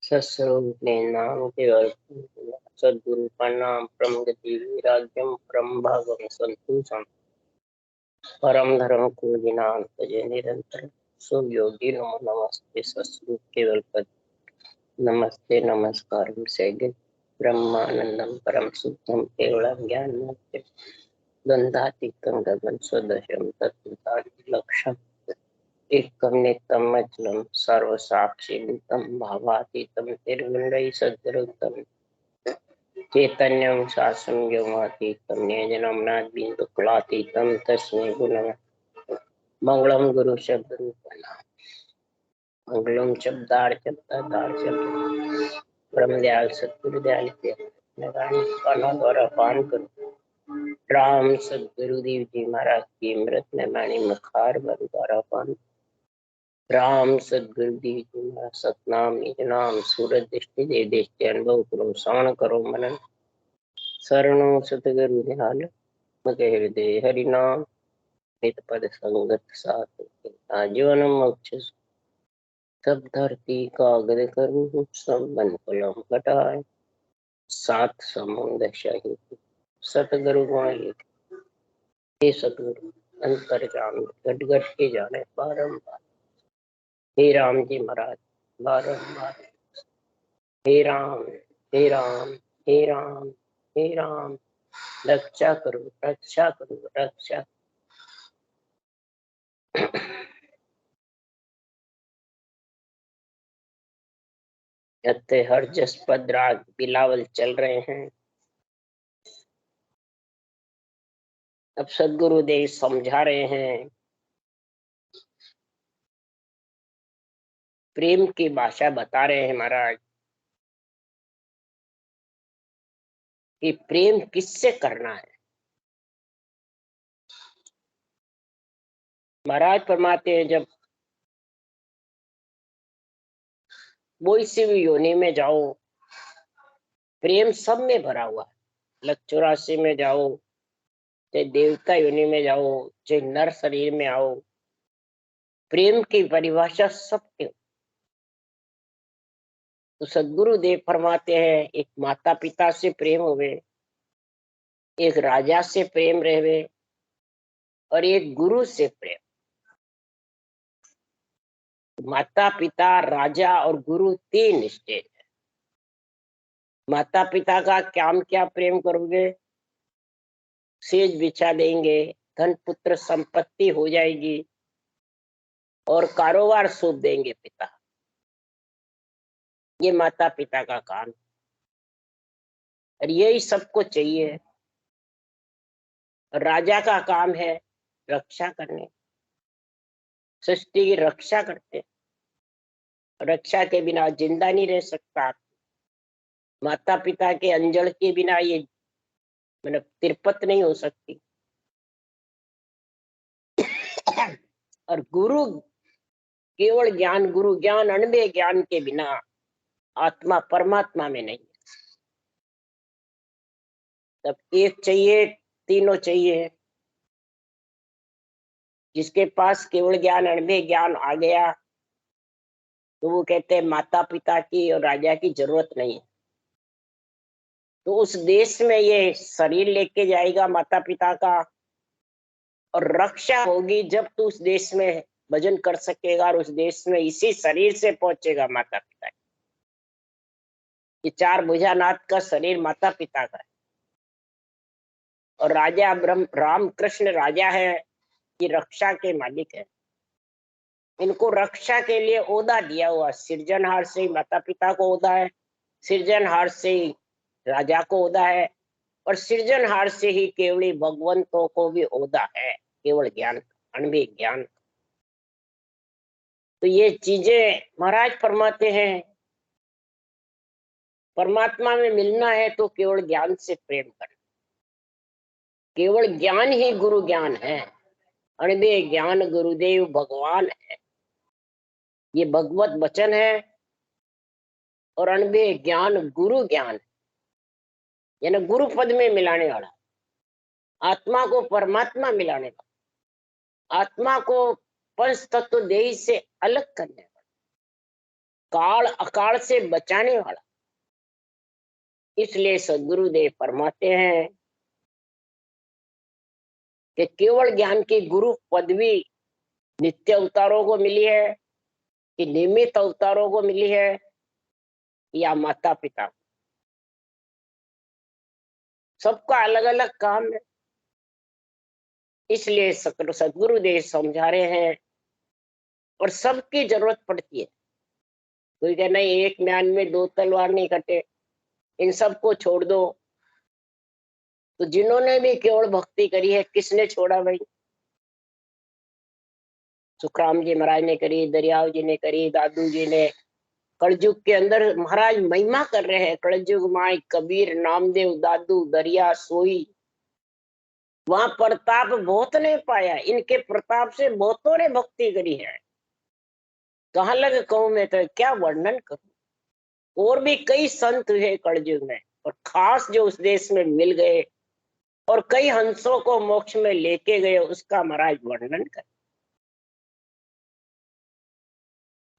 सस्वरूपे नाम केवल सद्गुरु का नाम परम गति वैराग्यम परम भागम संतोषम परम धर्म को जिनान तजे निरंतर सुयोगी नमो नमस्ते सस्वरूप केवल पद नमस्ते नमस्कार से ब्रह्मानंदम परम सुखम केवलम ज्ञान द्वंद्वातीतं गगन सदृशं तत्त्वलक्ष्यम् एकं नित्यं अचलं सर्वसाक्षिभूतं भावातीतं निर्गुणैः सद्गुरुतं चैतन्यं शासनं व्योमातीतं निजनमनादिन्दुक्लातीतं तस्मै गुणः मंगलम गुरु शब्द रूपना मंगलम शब्दार्थ ब्रह्मदयाल सतगुरुदयाल के द्वारा पान करो। राम सदगुरुदेव जी महाराज की अमृत में वाणी मुखार द्वारा पान। राम सदगुरुदेव जी महाराज सतनाम निज नाम सूरज दृष्टि दे दृष्टि अनुभव करो श्रवण करो मनन शरणो सतगुरु निहाल मगे हृदय हरि नाम नित पद संगत साथ जीवन मोक्ष सब धरती कागज करूँ सब बन कलम घटाए सात समुद्र सहित सतगुरु गुण एक हे सतगुरु अंतर जान घट घट के जाने बारंबार। हे राम जी महाराज बारंबार हे राम हे राम हे राम हे राम रक्षा करो रक्षा करो रक्षा। हर जस पद राग बिलावल चल रहे हैं। अब सदगुरुदेव समझा रहे हैं, प्रेम की भाषा बता रहे हैं महाराज कि प्रेम किससे करना है। महाराज फरमाते हैं जब कोई सी भी योनि में जाओ प्रेम सब में भरा हुआ है। 84 में जाओ चाहे देवता योनि में जाओ चाहे नर शरीर में आओ प्रेम की परिभाषा सबके। तो सदगुरु देव फरमाते हैं एक माता पिता से प्रेम होवे, एक राजा से प्रेम रहे और एक गुरु से प्रेम। माता पिता राजा और गुरु 3 स्टेज है। माता पिता का क्या प्रेम करोगे, सेज बिछा देंगे, धन पुत्र संपत्ति हो जाएगी और कारोबार सौंप देंगे पिता। ये माता पिता का काम और यही सबको चाहिए। राजा का काम है रक्षा करने, सृष्टि की रक्षा करते। रक्षा के बिना जिंदा नहीं रह सकता। माता पिता के अंजल के बिना ये मतलब तिरपत नहीं हो सकती। और गुरु केवल ज्ञान, गुरु ज्ञान अनबे ज्ञान के बिना आत्मा परमात्मा में नहीं। तब एक चाहिए, तीनों चाहिए। जिसके पास केवल ज्ञान अनबे ज्ञान आ गया तो वो कहते हैं माता पिता की और राजा की जरूरत नहीं है। तो उस देश में ये शरीर लेके जाएगा माता पिता का और रक्षा होगी जब तू उस देश में भजन कर सकेगा और उस देश में इसी शरीर से पहुंचेगा माता पिता। ये 4 भुजानाथ का शरीर माता पिता का है और राजा ब्रह्म राम कृष्ण राजा है, ये रक्षा के मालिक है। इनको रक्षा के लिए ओदा दिया हुआ, सृजनहार से माता पिता को ओदा है, सृजनहार से राजा को ओदा है और सृजनहार से ही केवली भगवंतों को भी ओदा है केवल ज्ञान, अनबे ज्ञान। तो ये चीजें महाराज फरमाते हैं परमात्मा में मिलना है तो केवल ज्ञान से प्रेम करना। केवल ज्ञान ही गुरु ज्ञान है, अनबे ज्ञान गुरुदेव भगवान है। ये भगवत वचन है और अनबे ज्ञान गुरु ज्ञान है, यानी गुरु पद में मिलाने वाला, आत्मा को परमात्मा मिलाने वाला, आत्मा को पंच तत्व देह से अलग करने वाला, काल अकाल से बचाने वाला। इसलिए सदगुरुदेव फरमाते हैं कि केवल ज्ञान की गुरु पदवी नित्य अवतारों को मिली है कि नियमित अवतारों को मिली है या माता पिता। सबका अलग अलग काम है। इसलिए सदगुरुदेव समझा रहे हैं और सबकी जरूरत पड़ती है। कोई कहना एक म्यान में दो तलवार नहीं कटे, इन सबको छोड़ दो। तो जिन्होंने भी केवल भक्ति करी है किसने छोड़ा भाई? सुखराम जी महाराज ने करी, दरियाव जी ने करी, दादू जी ने। कलयुग के अंदर महाराज महिमा कर रहे हैं। कलयुग माई कबीर नामदेव दादू दरिया सोई। वहां प्रताप बहुत ने पाया, इनके प्रताप से बहुतों ने भक्ति करी है। कहाँ लग कहूं मैं तो क्या वर्णन करूं। और भी कई संत हुए कलयुग में, और खास जो उस देश में मिल गए और कई हंसों को मोक्ष में लेके गए, उसका महाराज वर्णन कर।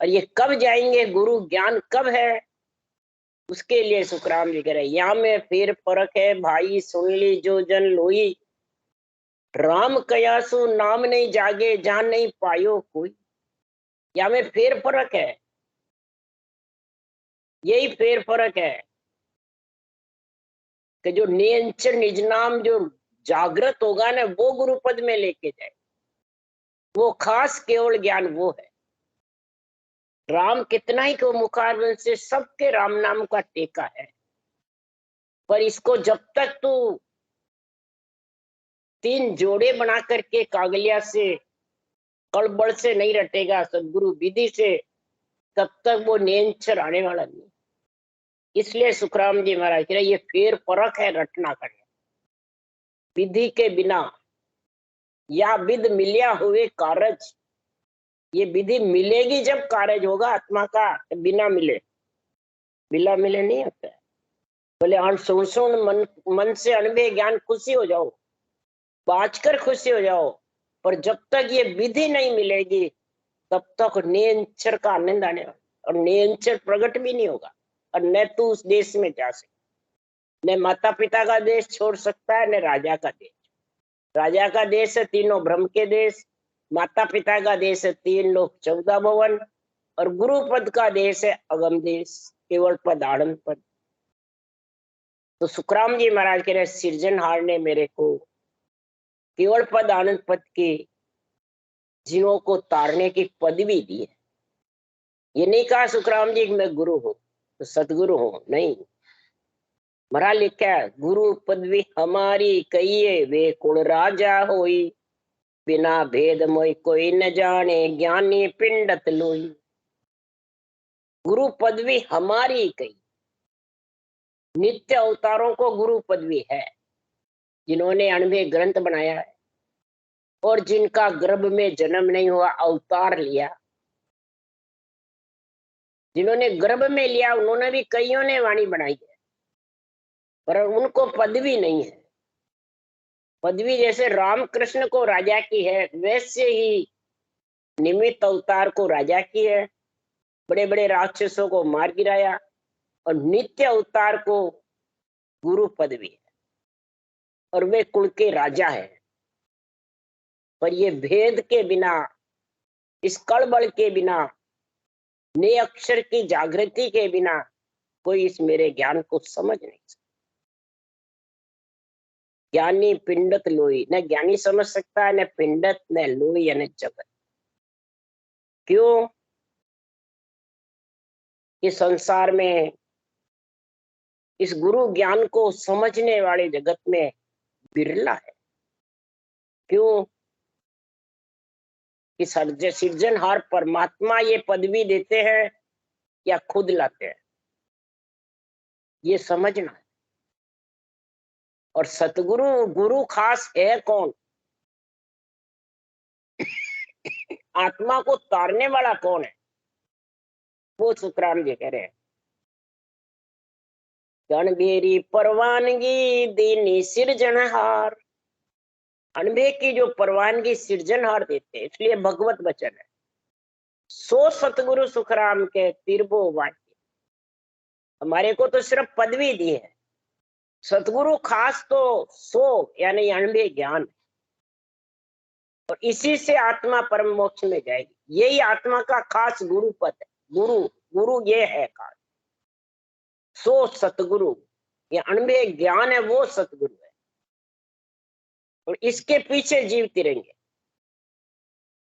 और ये कब जाएंगे, गुरु ज्ञान कब है, उसके लिए सुखराम जी कह रहे यहाँ में फिर फर्क है भाई, सुन ली जो जन लोई। राम कयासु नाम नहीं जागे, जान नहीं पायो कोई। या में फेर फर्क है, यही फेर फर्क है कि जो नियंचर निज नाम जो जागृत होगा ना, वो गुरु पद में लेके जाए। वो खास केवल ज्ञान वो है। राम कितना ही को मुखारबंद से सबके राम नाम का टेका है, पर इसको जब तक तू तीन जोड़े बना करके कागलिया से कड़बड़ से नहीं रटेगा, सदगुरु विधि से, तब तक वो नियंचर आने वाला नहीं। इसलिए सुखराम जी महाराज कह रहे ये फेर फर्क है रटना करना। विधि के बिना या विध मिलिया हुए कारज, ये विधि मिलेगी जब कारज होगा आत्मा का, बिना मिले नहीं होता है। बोले सुन सुन मन से अनुभे ज्ञान खुशी हो जाओ, बाँचकर खुशी हो जाओ, पर जब तक ये विधि नहीं मिलेगी तब तक नियंचर का आनंद आने वाला, और नियंचर प्रकट भी नहीं होगा। और न तू उस देश में जा सकता, न माता पिता का देश छोड़ सकता है, न राजा का देश। राजा का देश है तीनों ब्रह्म के देश, माता पिता का देश है तीन लोक 14 भवन, और गुरु पद का देश है अगम देश, केवल पद आनंद पद। तो सुखराम जी महाराज कह रहे सृजनहार ने मेरे को केवल पद आनंद पद की जीवों को तारने की पदवी दी है। ये नहीं कहा सुखराम जी मैं गुरु हूं तो सतगुरु हूं, नहीं। मरा लिखा है गुरु पदवी हमारी कहिए वे कुल राजा होई, बिना भेद मोई कोई न जाने ज्ञानी पिंडत लोई। गुरु पदवी हमारी कही, नित्य अवतारों को गुरु पदवी है, जिन्होंने अणवे ग्रंथ बनाया है और जिनका गर्भ में जन्म नहीं हुआ अवतार लिया। जिन्होंने गर्भ में लिया उन्होंने भी कईयों ने वाणी बनाई है, पर उनको पदवी नहीं है। पदवी जैसे रामकृष्ण को राजा की है, वैसे ही निमित्त अवतार को राजा की है, बड़े बड़े राक्षसों को मार गिराया, और नित्य अवतार को गुरु पदवी है, और वे कुल के राजा है। पर ये भेद के बिना, इस कड़बड़ के बिना, नए अक्षर की जागृति के बिना कोई इस मेरे ज्ञान को समझ नहीं सकता। ज्ञानी पिंडत लोई, न ज्ञानी समझ सकता है, न पिंडत, न लोई यानी जगत। क्यों? इस संसार में इस गुरु ज्ञान को समझने वाले जगत में बिरला है। क्यों? कि सृजनहार परमात्मा ये पदवी देते हैं या खुद लाते हैं, ये समझना है। और सतगुरु गुरु खास है कौन? आत्मा को तारने वाला कौन है? वो सुखराम जी कह रहे हैं गणबेरी परवानगी दीनी सृजनहार। अनबे की जो परवानगी सृजनहार देते हैं, इसलिए भगवत वचन है। सो सतगुरु सुखराम के तिरबो वाक्य। हमारे को तो सिर्फ पदवी दी है, सतगुरु खास तो सो यानी अणबे ज्ञान, और इसी से आत्मा परम मोक्ष में जाएगी। यही आत्मा का खास गुरु पद है। गुरु गुरु ये है खास, सो सतगुरु, ये अणबे ज्ञान है, वो सतगुरु है, और इसके पीछे जीव तिरेंगे।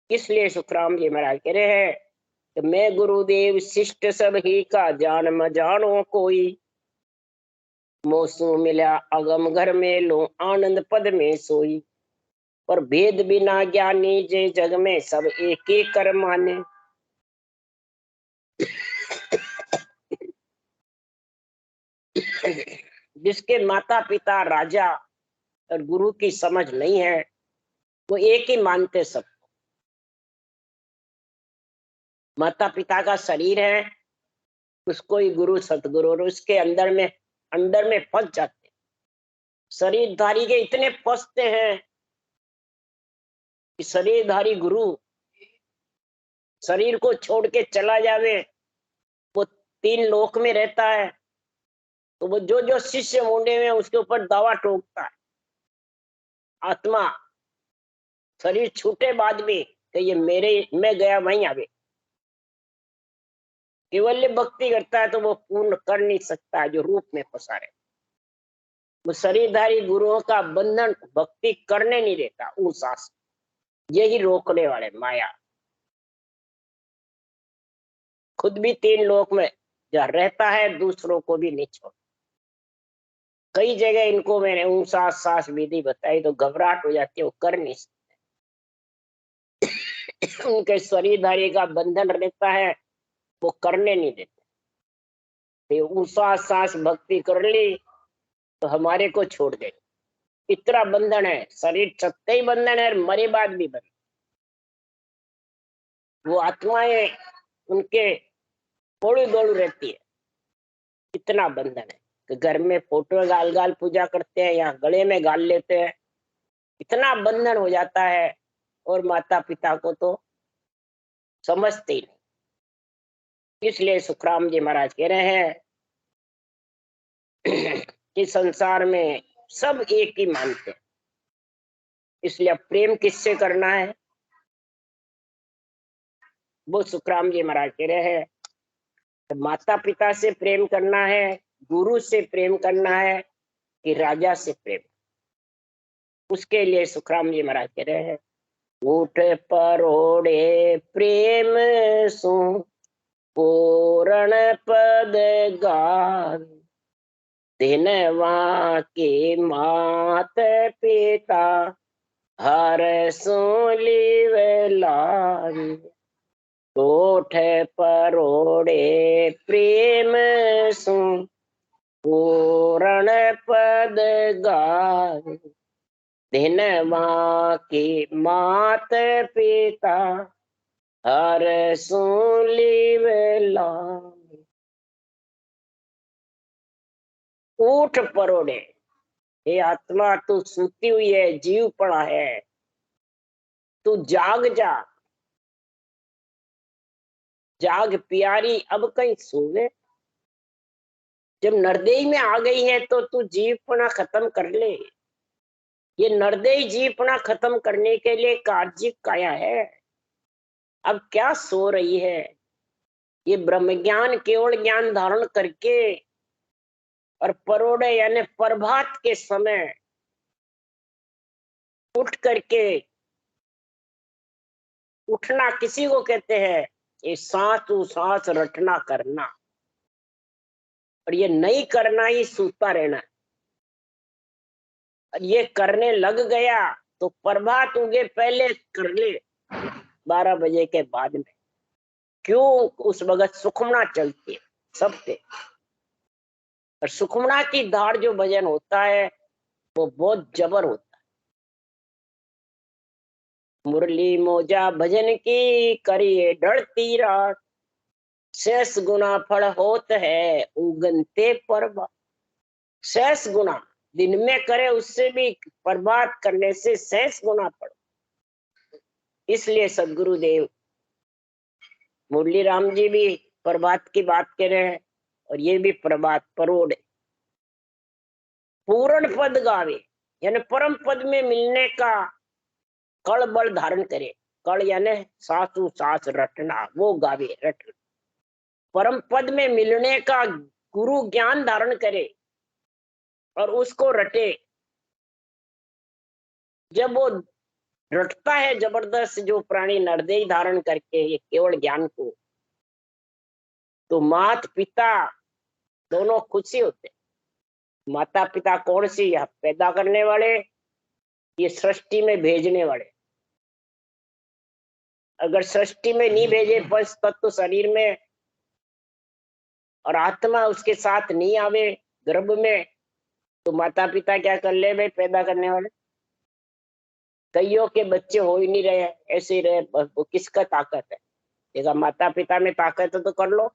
इसलिए सुखराम जी महाराज कह रहे हैं कि मैं गुरुदेव शिष्ट सब ही का, जान म जानो कोई, मोसू मिला अगम घर में, लो आनंद पद में सोई, और भेद बिना ज्ञानी जे जग में, सब एक ही कर माने। जिसके माता पिता राजा और गुरु की समझ नहीं है, वो एक ही मानते सब। माता पिता का शरीर है, उसको ही गुरु सतगुरु, और उसके अंदर में फंस जाते। शरीरधारी के इतने फंसते हैं कि शरीरधारी गुरु शरीर को छोड़ के चला जावे, वो 3 लोक में रहता है, तो वो जो जो शिष्य मुंडे में उसके ऊपर दावा ठोकता है। आत्मा शरीर छूटे बाद भी कि ये मैं गया वहीं आवे। केवल भक्ति करता है तो वो पूर्ण कर नहीं सकता है, जो रूप में फंसा रहे। वो शरीरधारी गुरुओं का बंधन भक्ति करने नहीं देता, उस यही रोकने वाले माया। खुद भी 3 लोक में जहाँ रहता है, दूसरों को भी नहीं छोड़। कई जगह इनको मैंने सांस विधि बताई तो घबराहट हो जाती है, वो कर नहीं सकते। उनके शरीरधारी का बंधन रहता है, वो करने नहीं देते। सांस भक्ति कर ली तो हमारे को छोड़ दे, इतना बंधन है। शरीर सत्य ही बंधन है, मरे बाद भी बंधन। वो आत्माएं उनके थोड़ी दौड़ रहती है, इतना बंधन है कि घर में फोटो गाल गाल पूजा करते हैं या गले में गाल लेते हैं, इतना बंधन हो जाता है। और माता पिता को तो समझते ही नहीं। इसलिए सुखराम जी महाराज कह रहे हैं कि संसार में सब एक ही मानते हैं। इसलिए प्रेम किससे करना है, वो सुखराम जी महाराज कह रहे हैं, माता पिता से प्रेम करना है, गुरु से प्रेम करना है, कि राजा से प्रेम। उसके लिए सुखराम जी महाराज कह रहे हैं, उठ परोड़े प्रेम सु पूर्ण पद गान, दिनवा के मात पिता हर सुलिव लान। उठ परोड़े प्रेम सु पूर्ण पद गान, दिनवा की मात पिता हर सुलिव लान। उठ परोड़े, हे आत्मा तू सूती हुई है, जीव पड़ा है, तू जाग जा, जाग प्यारी अब कहीं सोवे। जब नरदेही में आ गई है तो तू जीवपना खत्म कर ले। ये नरदेही जीवपना खत्म करने के लिए कार्य काया है। अब क्या सो रही है, ये ब्रह्म ज्ञान केवल ज्ञान धारण करके, और परोड़े यानी प्रभात के समय उठ करके, उठना किसी को कहते हैं, ये सांस रटना करना, और ये नहीं करना ही सूता रहना। और ये करने लग गया तो प्रभात उगे पहले कर ले, 12 बजे के बाद में। क्यों? उस वक्त सुखमना चलती है सबके, और सुखमना की धार जो भजन होता है वो बहुत जबर होता है। मुरली मोजा भजन की करिए ढलती रात, शेष गुना फल होत है उगनते पर्वत। शेष गुना दिन में करे उससे भी प्रभात करने से शेष गुना फल। इसलिए सदगुरुदेव मुरली राम जी भी प्रभात की बात कर रहे हैं और ये भी प्रभात परोड़ पूर्ण पद गावे, यानी परम पद में मिलने का कल बल धारण करे। कल यानी सासु सास रटना, वो गावे रट। परम पद में मिलने का गुरु ज्ञान धारण करे और उसको रटे। जब वो रटता है जबरदस्त जो प्राणी नरदेह धारण करके ये केवल ज्ञान को, तो मात पिता दोनों खुशी होते। माता पिता कौन सी? यह पैदा करने वाले, ये सृष्टि में भेजने वाले। अगर सृष्टि में नहीं भेजे पंच तत्व शरीर में और आत्मा उसके साथ नहीं आवे गर्भ में, तो माता पिता क्या कर ले भाई? पैदा करने वाले। कईयों के बच्चे हो ही नहीं रहे, ऐसे ही रहे। वो किसका ताकत है? देखा, माता पिता में ताकत है तो कर लो।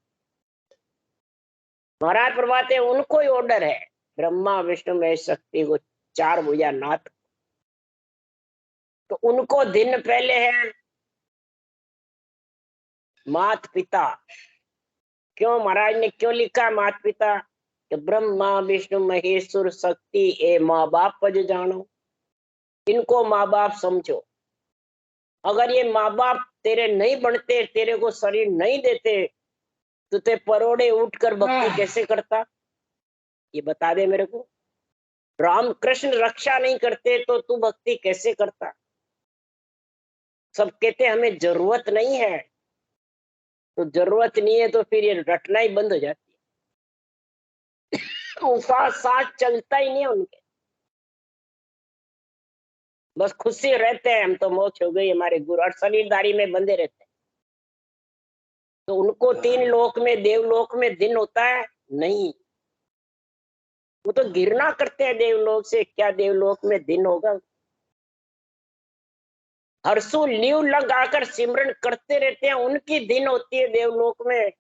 महाराज प्रभाते उनको ही ऑर्डर है, ब्रह्मा विष्णु महेश शक्ति को, चार भुजा नाथ। तो उनको दिन पहले है मात पिता। क्यों महाराज ने क्यों लिखा मात पिता? कि ब्रह्मा विष्णु महेश्वर शक्ति ए माँ बाप पज जानो। इनको माँ बाप समझो। अगर ये माँ बाप तेरे नहीं बनते, तेरे को शरीर नहीं देते, तो ते परोड़े उठकर भक्ति कैसे करता? ये बता दे मेरे को। राम कृष्ण रक्षा नहीं करते तो तू भक्ति कैसे करता? सब कहते हमें जरूरत नहीं है, तो जरूरत नहीं है तो फिर ये रटना ही बंद हो जाती है। उपवास साथ चलता ही नहीं उनके, बस खुद से रहते हैं हम तो मोक्ष हो गई हमारे गुरु, और शरीरदारी में बंधे रहते हैं। तो उनको तीन लोक में, देवलोक में दिन होता है नहीं। वो तो घृणा करते हैं देवलोक से, क्या देवलोक में दिन होगा? हरसू लीव लगाकर सिमरन करते रहते हैं, उनकी दिन होती है देवलोक में।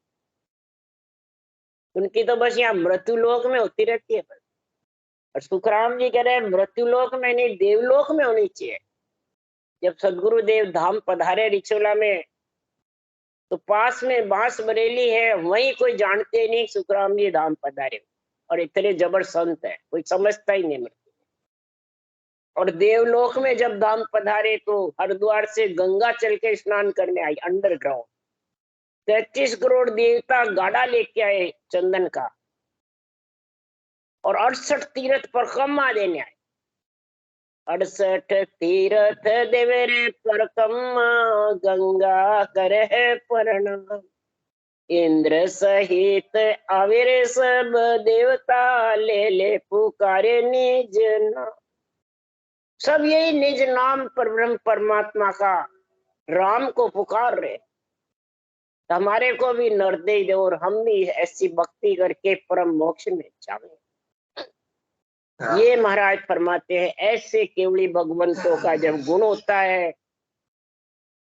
उनकी तो बस यहाँ मृत्युलोक में होती रहती है। और सुखराम जी कह रहे हैं मृत्युलोक में नहीं, देवलोक में होनी चाहिए। जब सदगुरु देव धाम पधारे रिछोला में, तो पास में बांस बरेली है, वहीं कोई जानते नहीं सुखराम जी धाम पधारे, और इतने जबर संत है, कोई समझता ही नहीं। और देवलोक में जब धाम पधारे तो हरिद्वार से गंगा चल के स्नान करने आई अंडरग्राउंड। 33 करोड़ देवता गाड़ा लेके आए चंदन का, और 68 तीर्थ परिक्रमा देने आए। 68 तीर्थ देवरे परिक्रमा, गंगा करे प्रणाम। इंद्र सहित आविर सब देवता, ले ले पुकारे निज नाम। सब यही निज नाम पर ब्रह्म परमात्मा का राम को पुकार रहे। हमारे को भी नरदेह दे और हम भी ऐसी भक्ति करके परम मोक्ष में जाएंगे। ये महाराज फरमाते हैं ऐसे केवली भगवंतों का जब गुण होता है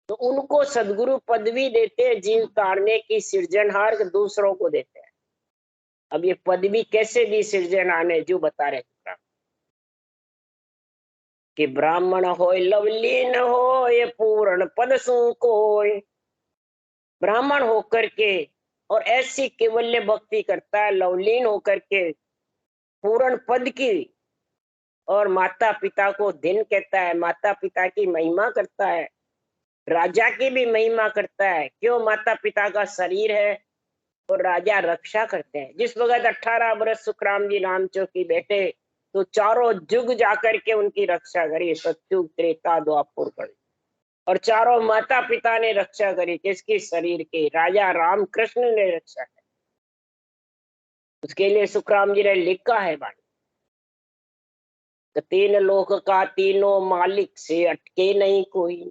तो उनको सदगुरु पदवी देते हैं, जीव तारने की सृजनहार दूसरों को देते हैं। अब ये पदवी कैसे दी सृजनहार ने, जो बता रहे कि ब्राह्मण हो लवलीन हो ये पूर्ण पद सु कोय। ब्राह्मण होकर के और ऐसी केवल्य भक्ति करता है, लवलीन होकर के पूर्ण पद की, और माता पिता को दिन कहता है, माता पिता की महिमा करता है, राजा की भी महिमा करता है। क्यों? माता पिता का शरीर है और राजा रक्षा करते हैं। जिस वक्त 18 वर्ष सुखराम जी राम चौकी बैठे तो चारों जुग जाकर के उनकी रक्षा करी, सतयुग त्रेता द्वापर कली, और चारों माता पिता ने रक्षा करी। किसकी? शरीर की। राजा राम कृष्ण ने रक्षा करी। उसके लिए सुखराम जी ने लिखा है बाणी, तो तीन लोक का तीनों मालिक से अटके नहीं कोई,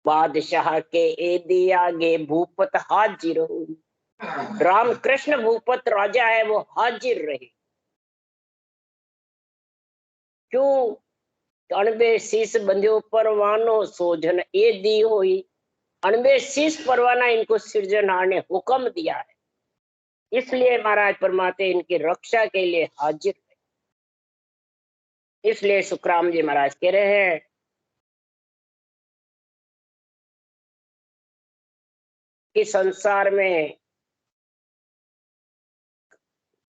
बादशाह के एदी आगे भूपत हाजिर हो। राम कृष्ण भूपत राजा है, वो हाजिर रहे। क्यों? अणबे शीश बंध्यो परवानो, सोझन ए दी हुई। अणबे शीश परवाना इनको सृजनहार ने हुक्म दिया है, इसलिए महाराज परमात्मा इनकी रक्षा के लिए हाजिर है। इसलिए सुखराम जी महाराज कह रहे हैं कि संसार में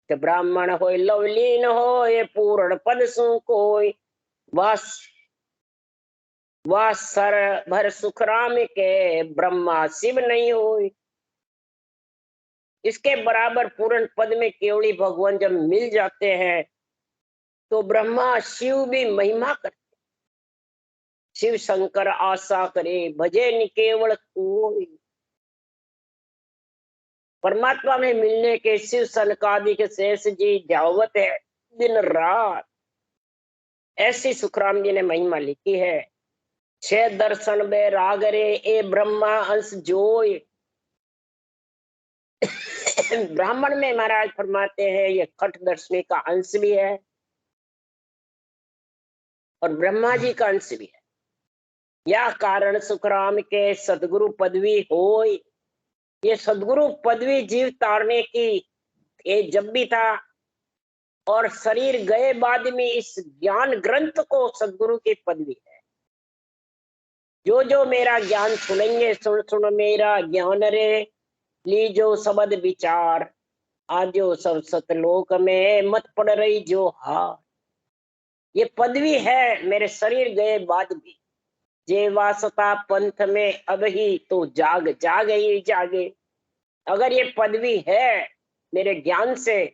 कि ब्राह्मण होय लवलीन होय पूर्ण पद सु कोई बस वह सर भर सुखराम के ब्रह्मा शिव नहीं होय। इसके बराबर पूर्ण पद में केवली भगवान जब मिल जाते हैं तो ब्रह्मा शिव भी महिमा करते। शिव शंकर आशा करे भजे नि केवल कोई। परमात्मा में मिलने के शिव सनकादिक शेष जी जावत है दिन रात। ऐसी सुखराम जी ने महिमा लिखी है। छह दर्शन बे रागरे ए ब्रह्मा अंश जोय। ब्राह्मण में महाराज फरमाते हैं ये खट दर्शनी का अंश भी है और ब्रह्मा जी का अंश भी है। या कारण सुखराम के सदगुरु पदवी होय। ये सदगुरु पदवी जीव तारने की ये जब भी था और शरीर गए बाद में इस ज्ञान ग्रंथ को सदगुरु की पदवी है। जो जो मेरा ज्ञान सुनेंगे सुन सुन मेरा ज्ञान रे लीजो सबद विचार आजो सब सतलोक में मत पड़ रही जो हार। ये पदवी है मेरे शरीर गए बाद भी। जे वासता पंथ में अब ही तो जाग जाग ही जागे। अगर ये पदवी है मेरे ज्ञान से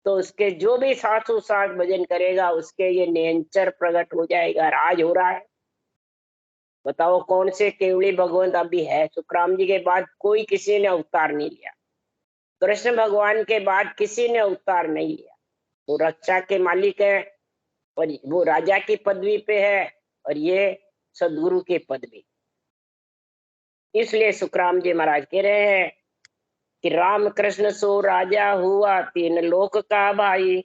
तो उसके जो भी सासू सास भजन करेगा उसके ये नियंचर प्रकट हो जाएगा। राज हो रहा है। बताओ कौन से केवली भगवंत अभी है। सुखराम जी के बाद कोई किसी ने अवतार नहीं लिया। कृष्ण भगवान के बाद किसी ने अवतार नहीं लिया। वो रक्षा के मालिक है और वो राजा की पदवी पे है और ये सदगुरु की पदवी। इसलिए सुखराम जी महाराज कह रहे हैं कि राम कृष्ण सो राजा हुआ तीन लोक का भाई।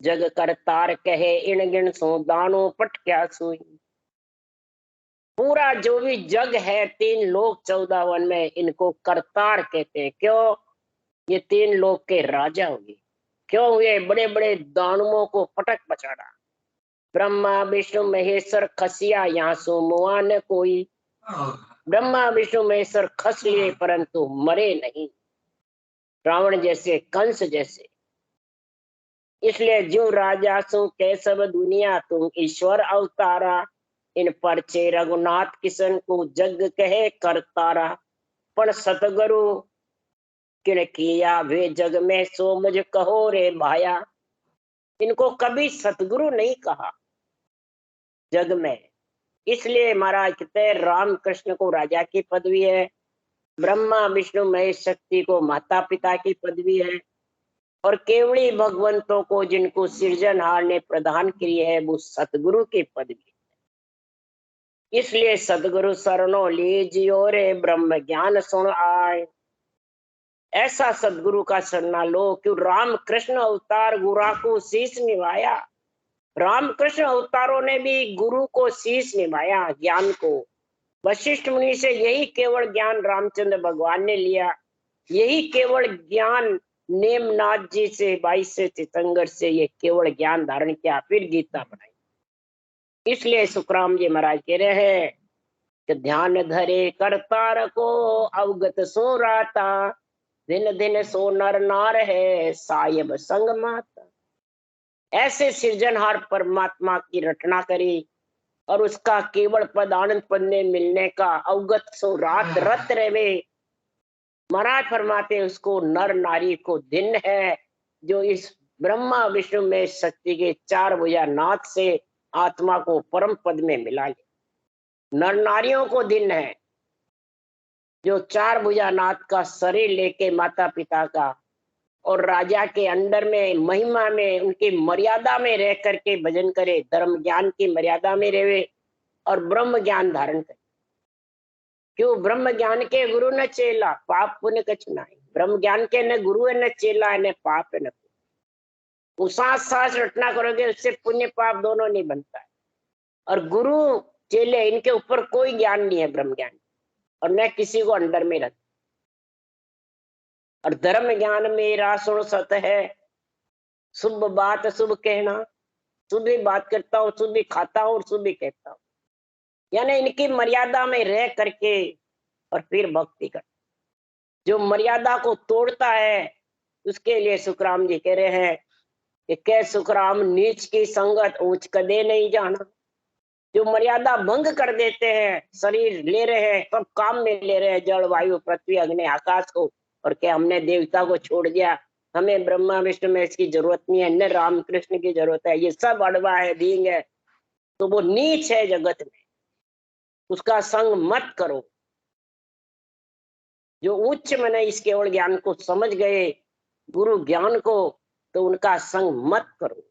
जग करतार कहे इन गिण सो दानो पट क्या सोई। पूरा जो भी जग है तीन लोक 14 वन में इनको करतार कहते हैं। क्यों? ये तीन लोक के राजा हुए। क्यों हुए? बड़े बड़े दानवों को पटक बचाड़ा। ब्रह्मा विष्णु महेश्वर खसिया यहाँ सो मुआ न कोई। ब्रह्मा विष्णु महेश्वर खस लिए परंतु मरे नहीं। रावण जैसे कंस जैसे। इसलिए जो राजा सु के सब दुनिया तुम ईश्वर अवतारा। इन परचे रघुनाथ किशन को जग कहे करतारा। पण सतगुरु किन किया वे जग में सो मुझ कहो रे भाया। इनको कभी सतगुरु नहीं कहा जग में। इसलिए महाराज कहते राम कृष्ण को राजा की पदवी है। ब्रह्मा विष्णु महेश शक्ति को माता पिता की पदवी है और केवली भगवंतों को जिनको सृजनहार ने प्रदान की है वो सतगुरु की पदवी। इसलिए सतगुरु शरणो लीजियो रे ब्रह्म ज्ञान सुन आए। ऐसा सदगुरु का शरणा लो। क्यों? राम कृष्ण अवतार गुरा को शीश निभाया। राम कृष्ण अवतारों ने भी गुरु को शीश निभाया ज्ञान को। वशिष्ठ मुनि से यही केवल ज्ञान रामचंद्र भगवान ने लिया। यही केवल ज्ञान नेमनाथ जी से 22 से तीर्थंकर से ये केवल ज्ञान धारण किया फिर गीता बनाई। इसलिए सुखराम जी महाराज कह रहे हैं कि ध्यान धरे करतार को अवगत सो राता। दिन दिन सो नर नार है सायब संग माता। ऐसे सृजनहार परमात्मा की रचना करी और उसका केवल पद आनंद पद में मिलने का अवगत सो रात रत रहे। महाराज फरमाते उसको नर नारी को दिन है जो इस ब्रह्मा विष्णु में शक्ति के 4 भुजा नाथ से आत्मा को परम पद में मिला ले। नर नारियों को दिन है जो 4 भुजा नाथ का शरीर लेके माता पिता का और राजा के अंडर में महिमा में उनकी मर्यादा में रह करके भजन करे। धर्म ज्ञान की मर्यादा में रहे और ब्रह्म ज्ञान धारण करे। क्यों? ब्रह्म ज्ञान के गुरु न चेला पाप पुण्य कछ नाई। ब्रह्म ज्ञान के न गुरु है न चेला है न पाप है न साथ साथ रटना करोगे उससे पुण्य पाप दोनों नहीं बनता है। और गुरु चेले इनके ऊपर कोई ज्ञान नहीं है ब्रह्म ज्ञान और न किसी को अंडर में रख। और धर्म ज्ञान मेरा सुन सत है शुभ बात शुभ कहना। शुभ भी बात करता हूँ शुभ भी खाता हूँ और शुभ भी कहता हूँ। यानी इनकी मर्यादा में रह करके और फिर भक्ति कर। जो मर्यादा को तोड़ता है उसके लिए सुखराम जी कह रहे हैं कि कै सुखराम नीच की संगत ऊंच कदे नहीं जाना। जो मर्यादा भंग कर देते हैं, शरीर ले रहे हैं, सब काम में ले रहे हैं, जल वायु पृथ्वी अग्नि आकाश को, और क्या हमने देवता को छोड़ दिया, हमें ब्रह्मा विष्णु में इसकी जरूरत नहीं है, न राम कृष्ण की जरूरत है, ये सब अड़वा है, दींग है, तो वो नीच है जगत में, उसका संग मत करो। जो उच्च मने इस केवल ज्ञान को समझ गए, गुरु ज्ञान को, तो उनका संग मत करो।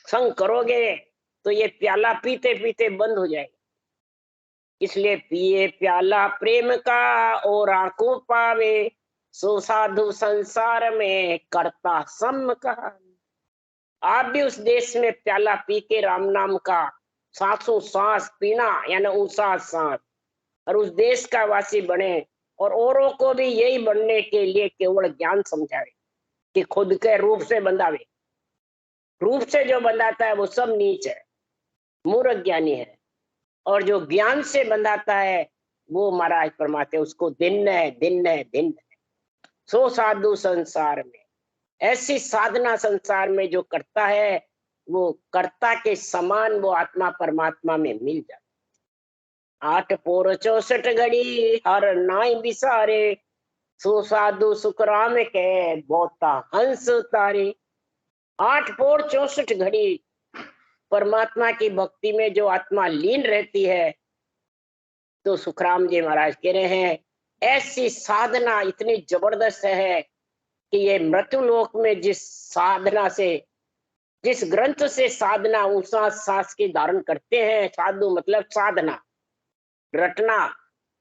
संग करोगे तो ये प्याला पीते पीते बंद हो जाएगा। इसलिए पिए प्याला प्रेम का और आंखों पावे, सो साधु संसार में करता सम कहा। आप भी उस देश में प्याला पी के राम नाम का सांसों सांस पीना, यानी ऊंसा सांस, और उस देश का वासी बने, और औरों को भी यही बनने के लिए केवल ज्ञान समझावे कि खुद के रूप से बंधावे। रूप से जो बंधाता है वो सब नीच है, मूर्ख ज्ञानी है, और जो ज्ञान से बंधाता है वो महाराज फरमाते उसको दिन है, दिन है, दिन है। सो साधु संसार में, ऐसी साधना संसार में जो करता है वो कर्ता के समान वो आत्मा परमात्मा में मिल जाता। 8 पोर 64 घड़ी हर नाई बिसारे, सो साधु सुखराम के बोता हंस तारे। 8 पोर 64 घड़ी परमात्मा की भक्ति में जो आत्मा लीन रहती है, तो सुखराम जी महाराज कह रहे हैं ऐसी साधना इतनी जबरदस्त है कि ये मृत्युलोक में जिस साधना से, जिस ग्रंथ से साधना ऊंचा सांस की धारण करते हैं, साधु मतलब साधना, रटना,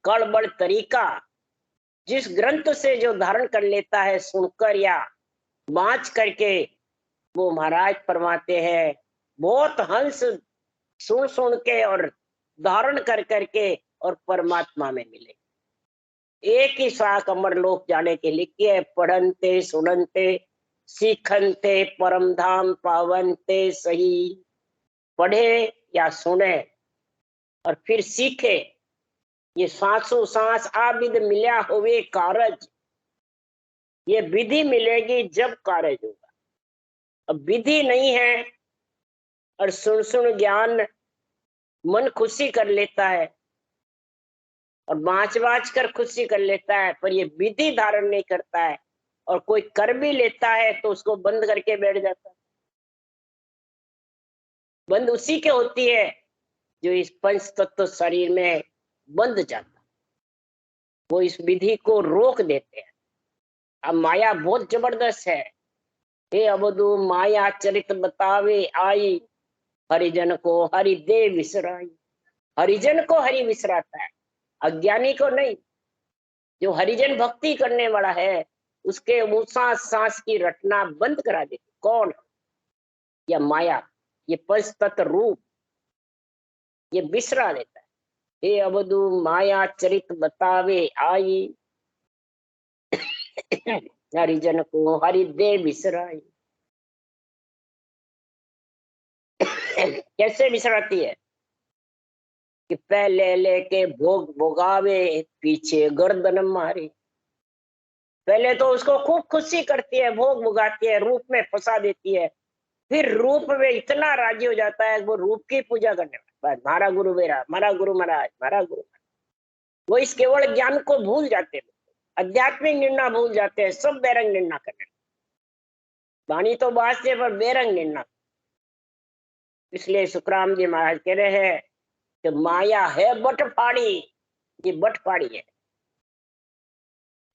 कड़बड़ तरीका, जिस ग्रंथ से जो धारण कर लेता है सुनकर या बाँच करके, वो महाराज फरमाते हैं बहुत हंस सुन सुन के और धारण कर करके और परमात्मा में मिले। एक ही साख अमर लोक जाने के लिखे, पढ़नते सुनते सीखनते परम धाम पावनते सही। पढ़े या सुने और फिर सीखे, ये सांसों सांस आबिद मिल्या होवे कारज, ये विधि मिलेगी जब कारज होगा। अब विधि नहीं है और सुन सुन ज्ञान मन खुशी कर लेता है और बाँच बाँच कर खुशी कर लेता है, पर ये विधि धारण नहीं करता है, और कोई कर भी लेता है तो उसको बंद करके बैठ जाता है। बंद उसी के होती है जो इस पंच तत्व शरीर में बंध जाता, वो इस विधि को रोक देते हैं। अब माया बहुत जबरदस्त है। हे अवधु माया चरित बतावे आई, हरिजन को हरि दे विसराई। हरिजन को हरि विसराता है, अज्ञानी को नहीं। जो हरिजन भक्ति करने वाला है उसके ऊंचा सांस की रटना बंद करा देती। कौन? या माया, ये पंच तत्व रूप, ये बिसरा देता है। हे अवधु माया चरित बतावे आई, हरिजन को हरि दे विसराई। कैसे विसराती है कि पहले लेके भोग भोगावे, पीछे गर्दन मारे। पहले तो उसको खूब खुशी करती है, भोग भोगाती है, रूप में फंसा देती है, फिर रूप में इतना राजी हो जाता है वो रूप की पूजा करने लगता है। हमारा गुरु मेरा, हमारा गुरु महाराज, हमारा गुरु। वो इस केवल ज्ञान को भूल जाते हैं, आध्यात्मिक निर्णय भूल जाते हैं, सब बेरंग निर्णय करने। वाणी तो बाजते पर बेरंग निर्णय। इसलिए सुखराम जी महाराज कह रहे हैं कि माया है बटफाड़ी, ये बटफाड़ी है,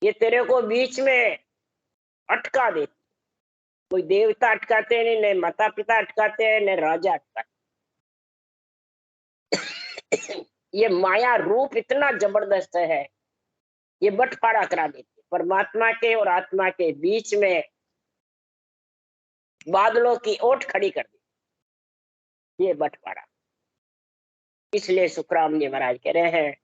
ये तेरे को बीच में अटका देती। कोई देवता अटकाते नहीं, न माता पिता अटकाते हैं, न राजा अटकाते। ये माया रूप इतना जबरदस्त है, ये बंटवारा करा देती है परमात्मा के और आत्मा के बीच में, बादलों की ओट खड़ी कर दी, ये बंटवारा। इसलिए सुखराम जी महाराज कह रहे हैं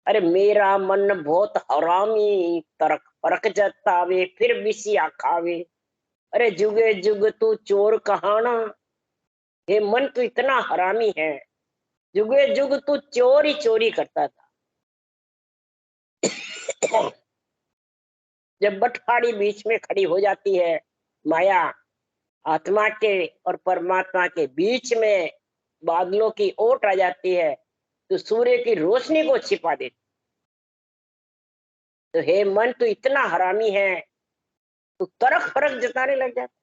अरे मेरा मन बहुत हरामी, तरक परख जतावे फिर बिसिया खावे। अरे जुगे जुग तू चोर कहाना, हे मन तू इतना हरामी है, जुगे जुग तू चोरी चोरी करता था। जब बटफाड़ी बीच में खड़ी हो जाती है, माया आत्मा के और परमात्मा के बीच में बादलों की ओट आ जाती है, तो सूर्य की रोशनी को छिपा देती। तो हे मन, तो इतना हरामी है, तो तरक फरक जताने लग जाता,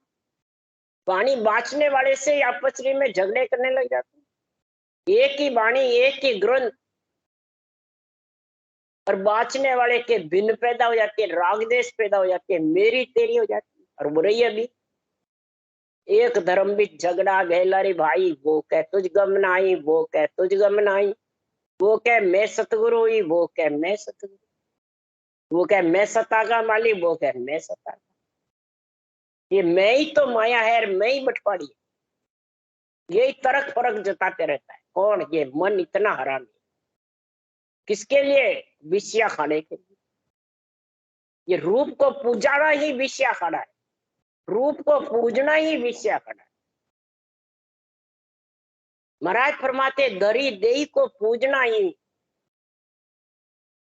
वाणी बांचने वाले से आपस में झगड़े करने लग जाते। एक ही वाणी, एक ही ग्रंथ, और बांचने वाले के भिन्न पैदा हो जाती है, राग देश पैदा हो जाती है, मेरी तेरी हो जाती है। और बुराई अभी एक धर्म भी झगड़ा गहलारी भाई, वो कह तुझ गम नाई, वो कह तुझ गम नाई, वो कह मैं सतगुरु हुई, वो कह मैं सतगुरु, वो कह मैं सता का मालिक, वो कह मैं सता का। ये मैं ही तो माया है, मैं ही बटपाड़ी है। यही तरक फरक जताते रहता है। कौन? ये मन इतना हरामी। किसके लिए? विषया खाने के लिए। ये रूप को पूजाना ही विषया खाना है, रूप को पूजना ही विषया खाना है। महाराज फरमाते दरी देही को पूजना ही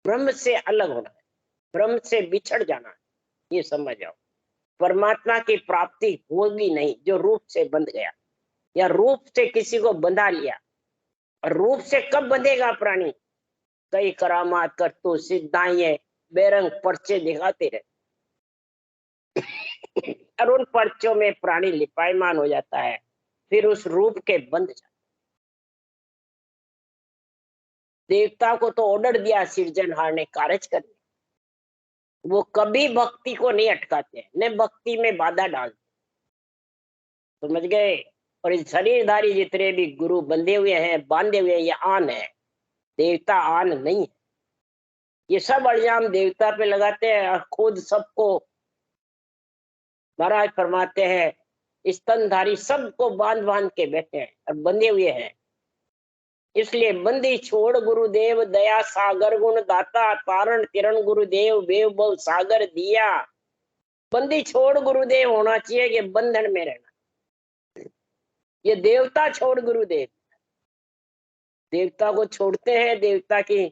ब्रह्म से अलग होना है, ब्रह्म से बिछड़ जाना है। ये समझ जाओ, परमात्मा की प्राप्ति होगी नहीं जो रूप से बंध गया, या रूप से किसी को बंधा लिया। और रूप से कब बंधेगा प्राणी? कई करामात कर तो सिद्धाइए बेरंग पर्चे दिखाते रहे, और उन पर्चों में प्राणी लिपायमान हो जाता है, फिर उस रूप के बंध जाता। देवता को तो ऑर्डर दिया सिरजनहार ने कार्य करने, वो कभी भक्ति को नहीं अटकाते, न भक्ति में बाधा डालते। समझ गए? और इस शरीरधारी जितने भी गुरु बंधे हुए हैं, बांधे हुए हैं, ये आन है, देवता आन नहीं है। ये सब इल्जाम देवता पे लगाते हैं और खुद सबको महाराज फरमाते हैं स्तनधारी सबको बांध बांध के बैठे हैं और बंधे हुए हैं। इसलिए बंदी छोड़ गुरुदेव दया सागर गुण दाता तारण किरण गुरुदेव बेव बहु सागर दिया। बंदी छोड़ गुरुदेव होना चाहिए कि बंधन में रहना। ये देवता छोड़ गुरुदेव, देवता को छोड़ते हैं, देवता की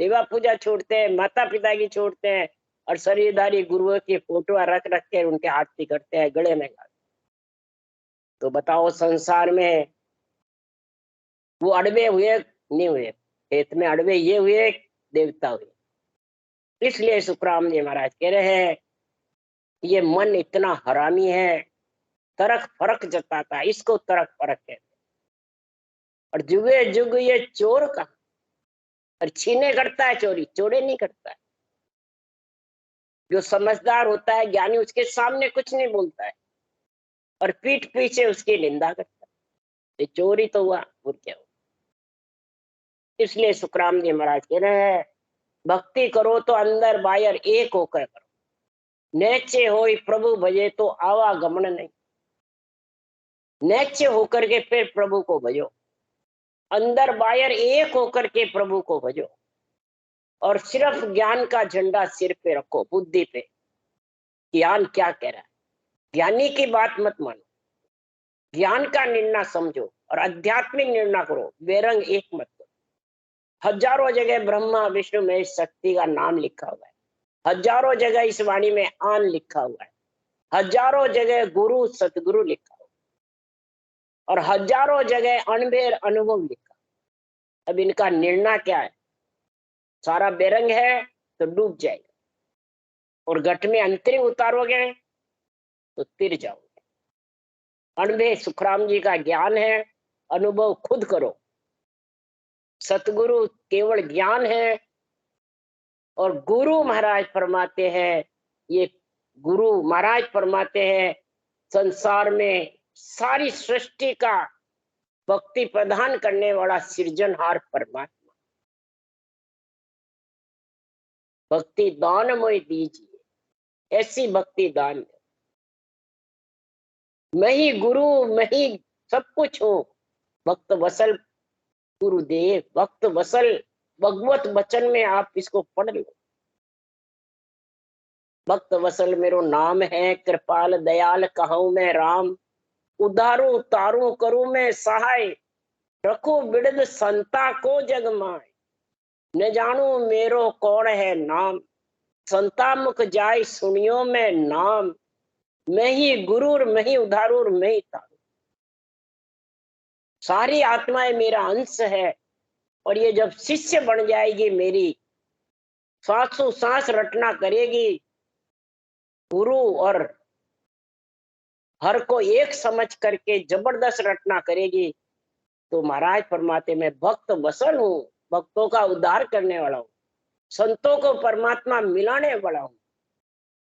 देवा पूजा छोड़ते हैं, माता पिता की छोड़ते हैं, और शरीरधारी गुरुओं की फोटो रख रख के उनके आरती करते हैं, गले में गाते। तो बताओ संसार में वो अड़बे हुए नहीं हुए? खेत में अड़बे ये हुए, देवता हुए। इसलिए सुखराम जी महाराज कह रहे हैं ये मन इतना हरामी है, तरक फरक जताता, इसको तरक फरक कहते। और जुगे जुग ये चोर का, और छीने करता है चोरी, चोरे नहीं करता है। जो समझदार होता है, ज्ञानी, उसके सामने कुछ नहीं बोलता है, और पीठ पीछे उसकी निंदा करता है। ये चोरी तो हुआ, और क्या हुआ? इसलिए सुखराम जी महाराज कह रहे हैं भक्ति करो तो अंदर बाहर एक होकर करो। नेचे होई प्रभु भजे तो आवागमन नहीं। नेचे होकर के फिर प्रभु को भजो, अंदर बाहर एक होकर के प्रभु को भजो, और सिर्फ ज्ञान का झंडा सिर पे रखो, बुद्धि पे। ज्ञान क्या कह रहा है, ज्ञानी की बात मत मानो, ज्ञान का निर्णय समझो और आध्यात्मिक निर्णय करो, बेरंग एक मत करो। हजारों जगह ब्रह्मा विष्णु महेश शक्ति का नाम लिखा हुआ है, हजारों जगह इस वाणी में आन लिखा हुआ है, हजारों जगह गुरु सतगुरु लिखा हुआ, और हजारों जगह अणबेर अनुभव लिखा। अब इनका निर्णय क्या है? सारा बेरंग है तो डूब जाएगा, और घट में अंतरिंग उतारोगे तो तिर जाओगे। अणबे सुखराम जी का ज्ञान है, अनुभव खुद करो। सतगुरु केवल ज्ञान है, और गुरु महाराज फरमाते हैं, ये गुरु महाराज फरमाते हैं संसार में सारी सृष्टि का भक्ति प्रदान करने वाला सृजनहार परमात्मा। भक्ति दान मोय दीजिए, ऐसी भक्ति दान। मैं ही गुरु, मैं ही सब कुछ हूँ। भक्त वसल गुरुदेव, भक्त वसल भगवत वचन में आप इसको पढ़ लो। भक्त वसल मेरो नाम है, कृपाल दयाल कहूँ मैं राम। उदारू तारू करूँ मैं सहाय, रखो बिड़द संता को जग माय। न जानू मेरो कौन है नाम। संता मुख जाय सुनियो में नाम, मैं ही गुरूर मैं ही उधारूर मैं ही तारू। सारी आत्माएं मेरा अंश है, और ये जब शिष्य बन जाएगी, मेरी सांसों सांस रटना करेगी, गुरु और हर को एक समझ करके जबरदस्त रटना करेगी, तो महाराज फरमाते मैं भक्त वसन हूँ, भक्तों का उद्धार करने वाला हूँ, संतों को परमात्मा मिलाने वाला हूँ।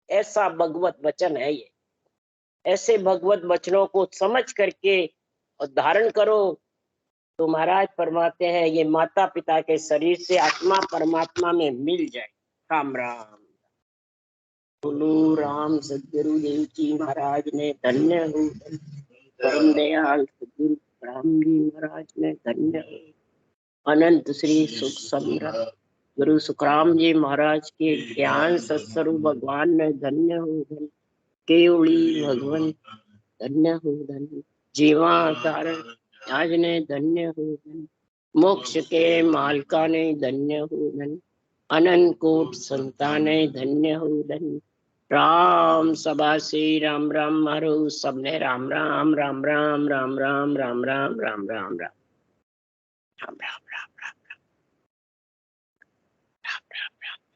ऐसा भगवत वचन है ये। ऐसे भगवत वचनों को समझ करके और धारण करो, तो महाराज फरमाते हैं ये माता पिता के शरीर से आत्मा परमात्मा में मिल जाए। राम राम। बोलो राम सदगुरु देव जी महाराज ने धन्य हो, परम दयाल सदगुरु राम जी महाराज ने धन्य हो, अनंत श्री सुख समृद्ध गुरु सुखराम जी महाराज के ज्ञान सत्स्वरूप भगवान ने धन्य हो, धन्य केवली भगवान धन्य हो, धन्य जीवा कारण आज ने धन्य हो, धन्य मोक्ष के मालका ने धन्य हो, धन्य अनंत कोट संताने धन्य हो, धन्य राम सभा से राम राम मारो सबने राम राम राम राम राम राम राम राम राम राम राम राम राम राम राम राम राम राम राम।